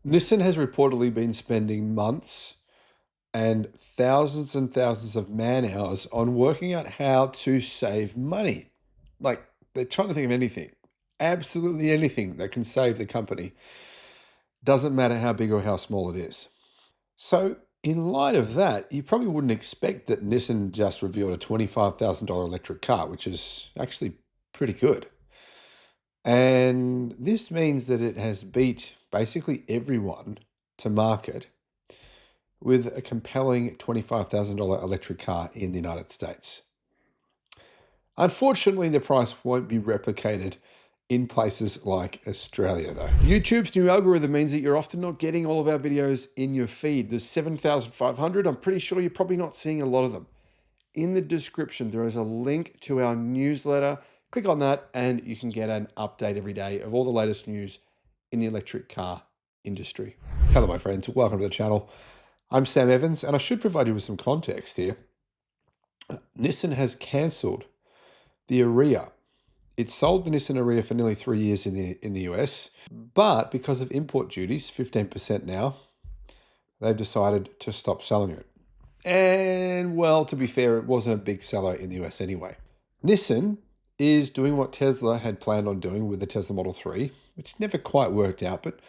Nissan has reportedly been spending months and thousands of man hours on working out how to save money. Like they're trying to think of anything, absolutely anything that can save the company. Doesn't matter how big or how small it is. So, in light of that, you probably wouldn't expect that Nissan just revealed a $25,000 electric car, which is actually pretty good. And this means that it has beat basically everyone to market with a compelling $25,000 electric car in the United States. Unfortunately, the price won't be replicated in places like Australia, though. YouTube's new algorithm means that you're often not getting all of our videos in your feed. There's 7,500. I'm pretty sure you're probably not seeing a lot of them. In the description, there is a link to our newsletter. Click on that and you can get an update every day of all the latest news in the electric car industry. Hello, my friends. Welcome to the channel. I'm Sam Evans, and I should provide you with some context here. Nissan has cancelled the Ariya. It sold the Nissan Ariya for nearly 3 years in the US, but because of import duties, 15% now, they've decided to stop selling it. And well, to be fair, it wasn't a big seller in the US anyway. Nissan is doing what Tesla had planned on doing with the Tesla Model 3, which never quite worked out, but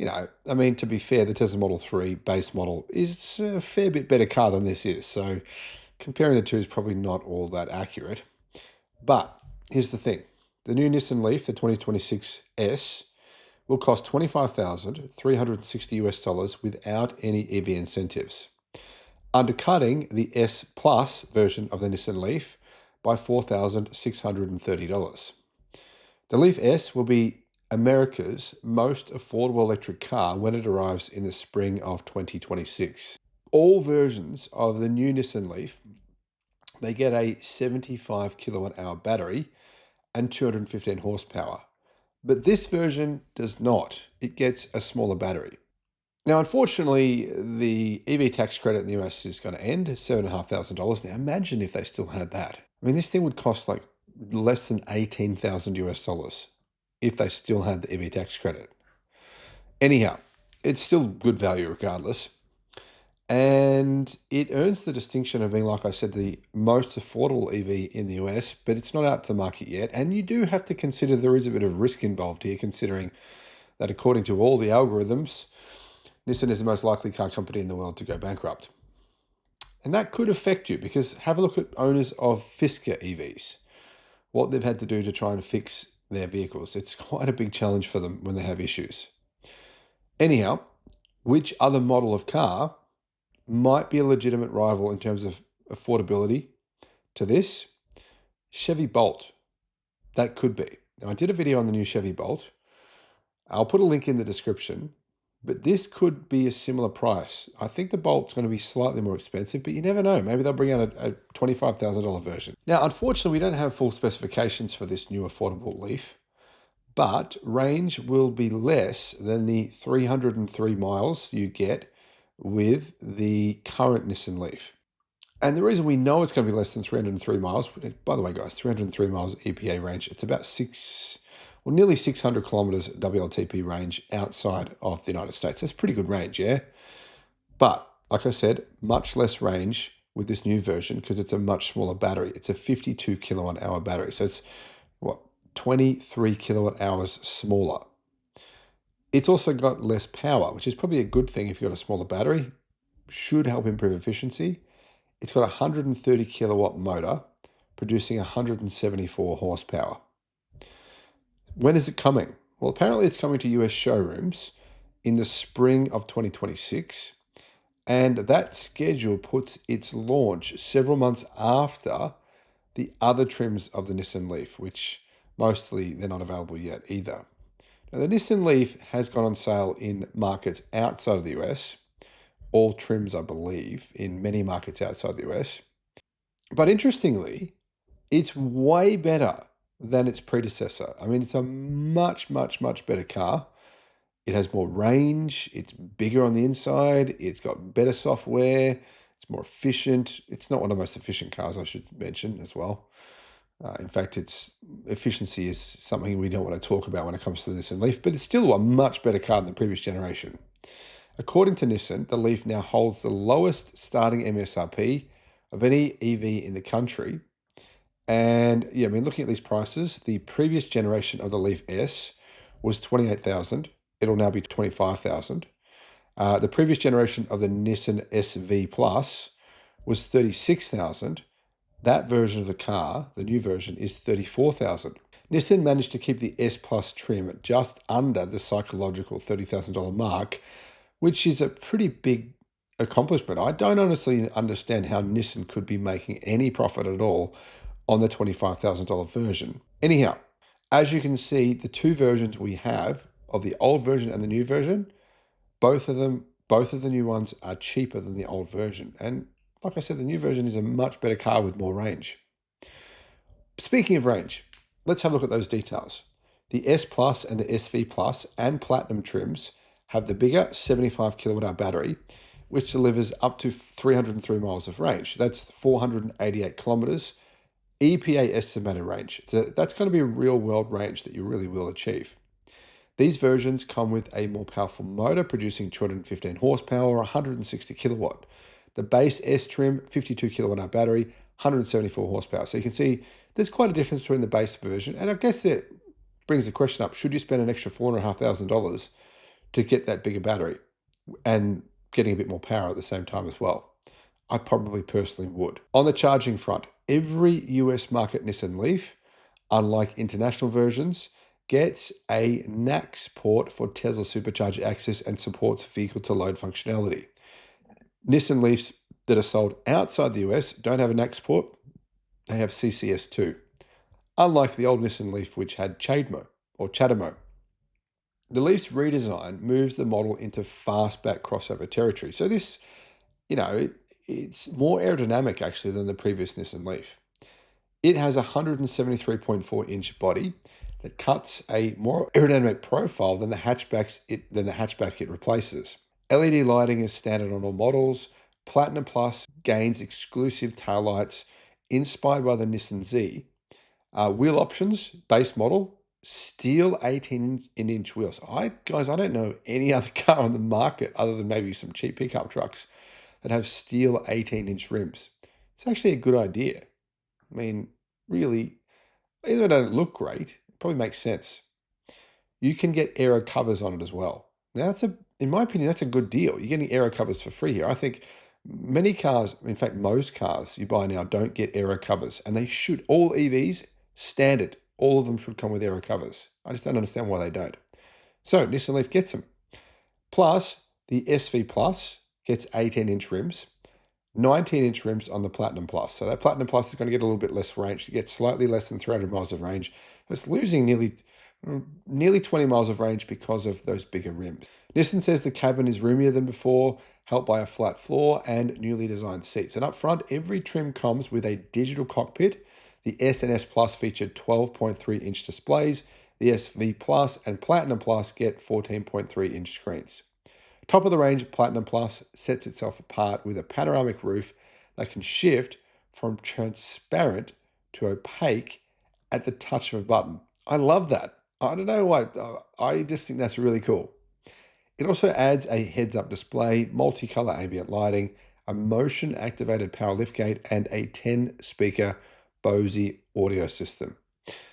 I mean, to be fair, the Tesla Model 3 base model is a fair bit better car than this is. So comparing the two is probably not all that accurate. But here's the thing. The new Nissan Leaf, the 2026 S, will cost $25,360 US without any EV incentives, undercutting the S Plus version of the Nissan Leaf by $4,630. The Leaf S will be America's most affordable electric car when it arrives in the spring of 2026. All versions of the new Nissan Leaf, they get a 75 kilowatt hour battery and 215 horsepower. But this version does not. It gets a smaller battery. Now, unfortunately, the EV tax credit in the US is going to end, $7,500. Now, imagine if they still had that. I mean, this thing would cost like less than 18,000 US dollars if they still had the EV tax credit. Anyhow, it's still good value regardless. And it earns the distinction of being, like I said, the most affordable EV in the US, but it's not out to the market yet. And you do have to consider there is a bit of risk involved here, considering that according to all the algorithms, Nissan is the most likely car company in the world to go bankrupt. And that could affect you because have a look at owners of Fisker EVs, what they've had to do to try and fix their vehicles. It's quite a big challenge for them when they have issues. Anyhow, which other model of car might be a legitimate rival in terms of affordability to this? Chevy Bolt. That could be. Now, I did a video on the new Chevy Bolt. I'll put a link in the description, but this could be a similar price. I think the Bolt's going to be slightly more expensive, but you never know. Maybe they'll bring out a $25,000 version. Now, unfortunately, we don't have full specifications for this new affordable Leaf, but range will be less than the 303 miles you get with the current Nissan Leaf. And the reason we know it's going to be less than 303 miles, by the way, guys, 303 miles EPA range, it's about nearly 600 kilometers WLTP range outside of the United States. That's pretty good range, yeah? But like I said, much less range with this new version because it's a much smaller battery. It's a 52 kilowatt hour battery. So it's 23 kilowatt hours smaller. It's also got less power, which is probably a good thing if you've got a smaller battery. Should help improve efficiency. It's got a 130 kilowatt motor producing 174 horsepower. When is it coming? Well, apparently it's coming to US showrooms in the spring of 2026. And that schedule puts its launch several months after the other trims of the Nissan Leaf, which mostly they're not available yet either. Now, the Nissan Leaf has gone on sale in markets outside of the US, all trims, I believe, in many markets outside the US. But interestingly, it's way better than its predecessor. I mean, it's a much better car. It has more range. It's bigger on the inside. It's got better software. It's more efficient. It's not one of the most efficient cars, I should mention as well. In fact, its efficiency is something we don't want to talk about when it comes to this Nissan Leaf, but it's still a much better car than the previous generation. According to Nissan, the Leaf now holds the lowest starting MSRP of any EV in the country. And yeah, I mean, looking at these prices, the previous generation of the Leaf S was 28,000. It'll now be 25,000. The previous generation of the Nissan SV Plus was 36,000. That version of the car, the new version, is 34,000. Nissan managed to keep the S Plus trim just under the psychological $30,000 mark, which is a pretty big accomplishment. I don't honestly understand how Nissan could be making any profit at all on the $25,000 version. Anyhow, as you can see, the two versions we have of the old version and the new version, both of the new ones are cheaper than the old version. And like I said, the new version is a much better car with more range. Speaking of range, let's have a look at those details. The S Plus and the SV Plus and Platinum trims have the bigger 75 kilowatt hour battery, which delivers up to 303 miles of range. That's 488 kilometers, EPA estimated range. So that's going to be a real world range that you really will achieve. These versions come with a more powerful motor producing 215 horsepower or 160 kilowatt. The base S trim, 52 kilowatt hour battery, 174 horsepower. So you can see there's quite a difference between the base version. And I guess that brings the question up, should you spend an extra $4,500 to get that bigger battery and getting a bit more power at the same time as well? I probably personally would. On the charging front, every US market Nissan Leaf, unlike international versions, gets a NACS port for Tesla Supercharger access and supports vehicle-to-load functionality. Nissan Leafs that are sold outside the US don't have a NACS port, they have CCS2, unlike the old Nissan Leaf which had CHAdeMO or CHAdeMO. The Leaf's redesign moves the model into fastback crossover territory. So this, it's more aerodynamic actually than the previous Nissan Leaf. It has a 173.4-inch body that cuts a more aerodynamic profile than the hatchback it replaces. LED lighting is standard on all models. Platinum Plus gains exclusive taillights inspired by the Nissan Z. Wheel options, base model, steel 18-inch wheels. I don't know any other car on the market other than maybe some cheap pickup trucks that have steel 18-inch rims. It's actually a good idea. I mean, really, even though they don't look great, it probably makes sense. You can get aero covers on it as well. Now, in my opinion, that's a good deal. You're getting aero covers for free here. I think many cars, in fact, most cars you buy now don't get aero covers, and they should. All EVs, standard, all of them should come with aero covers. I just don't understand why they don't. So Nissan Leaf gets them. Plus, the SV Plus gets 18-inch rims, 19-inch rims on the Platinum Plus. So that Platinum Plus is going to get a little bit less range. You get slightly less than 300 miles of range. It's losing nearly 20 miles of range because of those bigger rims. Nissan says the cabin is roomier than before, helped by a flat floor and newly designed seats. And up front, every trim comes with a digital cockpit. The S and S Plus featured 12.3-inch displays. The SV Plus and Platinum Plus get 14.3-inch screens. Top of the range, Platinum Plus sets itself apart with a panoramic roof that can shift from transparent to opaque at the touch of a button. I love that. I don't know why. I just think that's really cool. It also adds a heads-up display, multicolor ambient lighting, a motion-activated power liftgate, and a 10-speaker Bose audio system.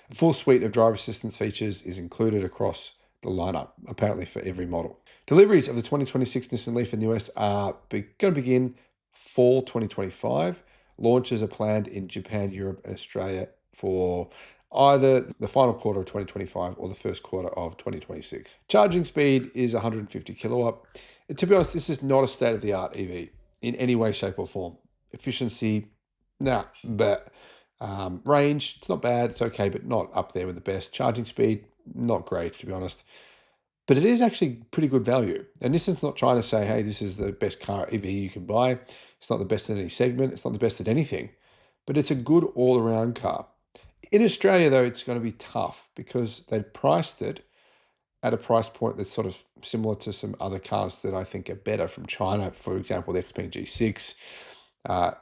A full suite of driver assistance features is included across the lineup, apparently for every model. Deliveries of the 2026 Nissan Leaf in the US are going to begin fall 2025. Launches are planned in Japan, Europe, and Australia for either the final quarter of 2025 or the first quarter of 2026. Charging speed is 150 kilowatt. And to be honest, this is not a state-of-the-art EV in any way, shape, or form. Efficiency, nah, but range, it's not bad, it's okay, but not up there with the best. Charging speed, not great, to be honest. But it is actually pretty good value. And Nissan's not trying to say, hey, this is the best car EV you can buy. It's not the best in any segment. It's not the best at anything. But it's a good all-around car. In Australia, though, it's going to be tough because they've priced it at a price point that's sort of similar to some other cars that I think are better from China. For example, the XPeng G6, Zeekr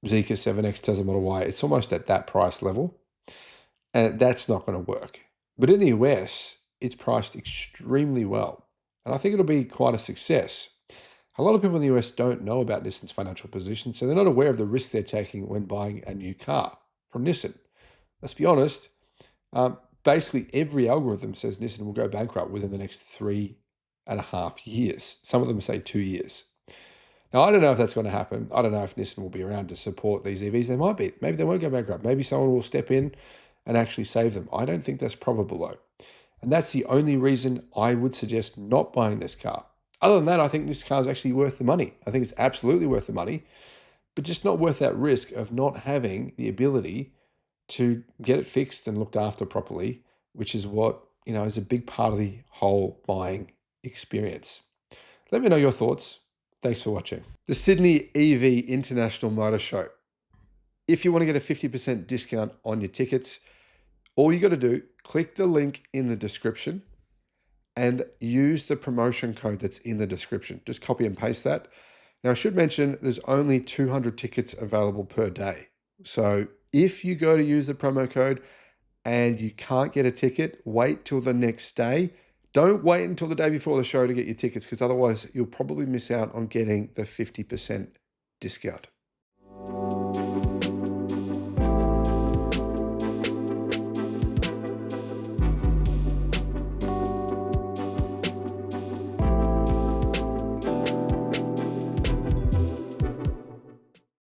7X, Tesla Model Y. It's almost at that price level. And that's not going to work. But in the US, it's priced extremely well. and I think it'll be quite a success. A lot of people in the US don't know about Nissan's financial position, so they're not aware of the risk they're taking when buying a new car from Nissan. Let's be honest, basically every algorithm says Nissan will go bankrupt within the next 3.5 years. Some of them say 2 years. Now, I don't know if that's going to happen. I don't know if Nissan will be around to support these EVs. They might be. Maybe they won't go bankrupt. Maybe someone will step in and actually save them. I don't think that's probable, though. And that's the only reason I would suggest not buying this car. Other than that, I think this car is actually worth the money. I think it's absolutely worth the money, but just not worth that risk of not having the ability to get it fixed and looked after properly, which is what, is a big part of the whole buying experience. Let me know your thoughts. Thanks for watching. The Sydney EV International Motor Show. If you want to get a 50% discount on your tickets, all you got to do, click the link in the description and use the promotion code that's in the description. Just copy and paste that. Now, I should mention there's only 200 tickets available per day. So if you go to use the promo code and you can't get a ticket, wait till the next day. Don't wait until the day before the show to get your tickets, because otherwise you'll probably miss out on getting the 50% discount.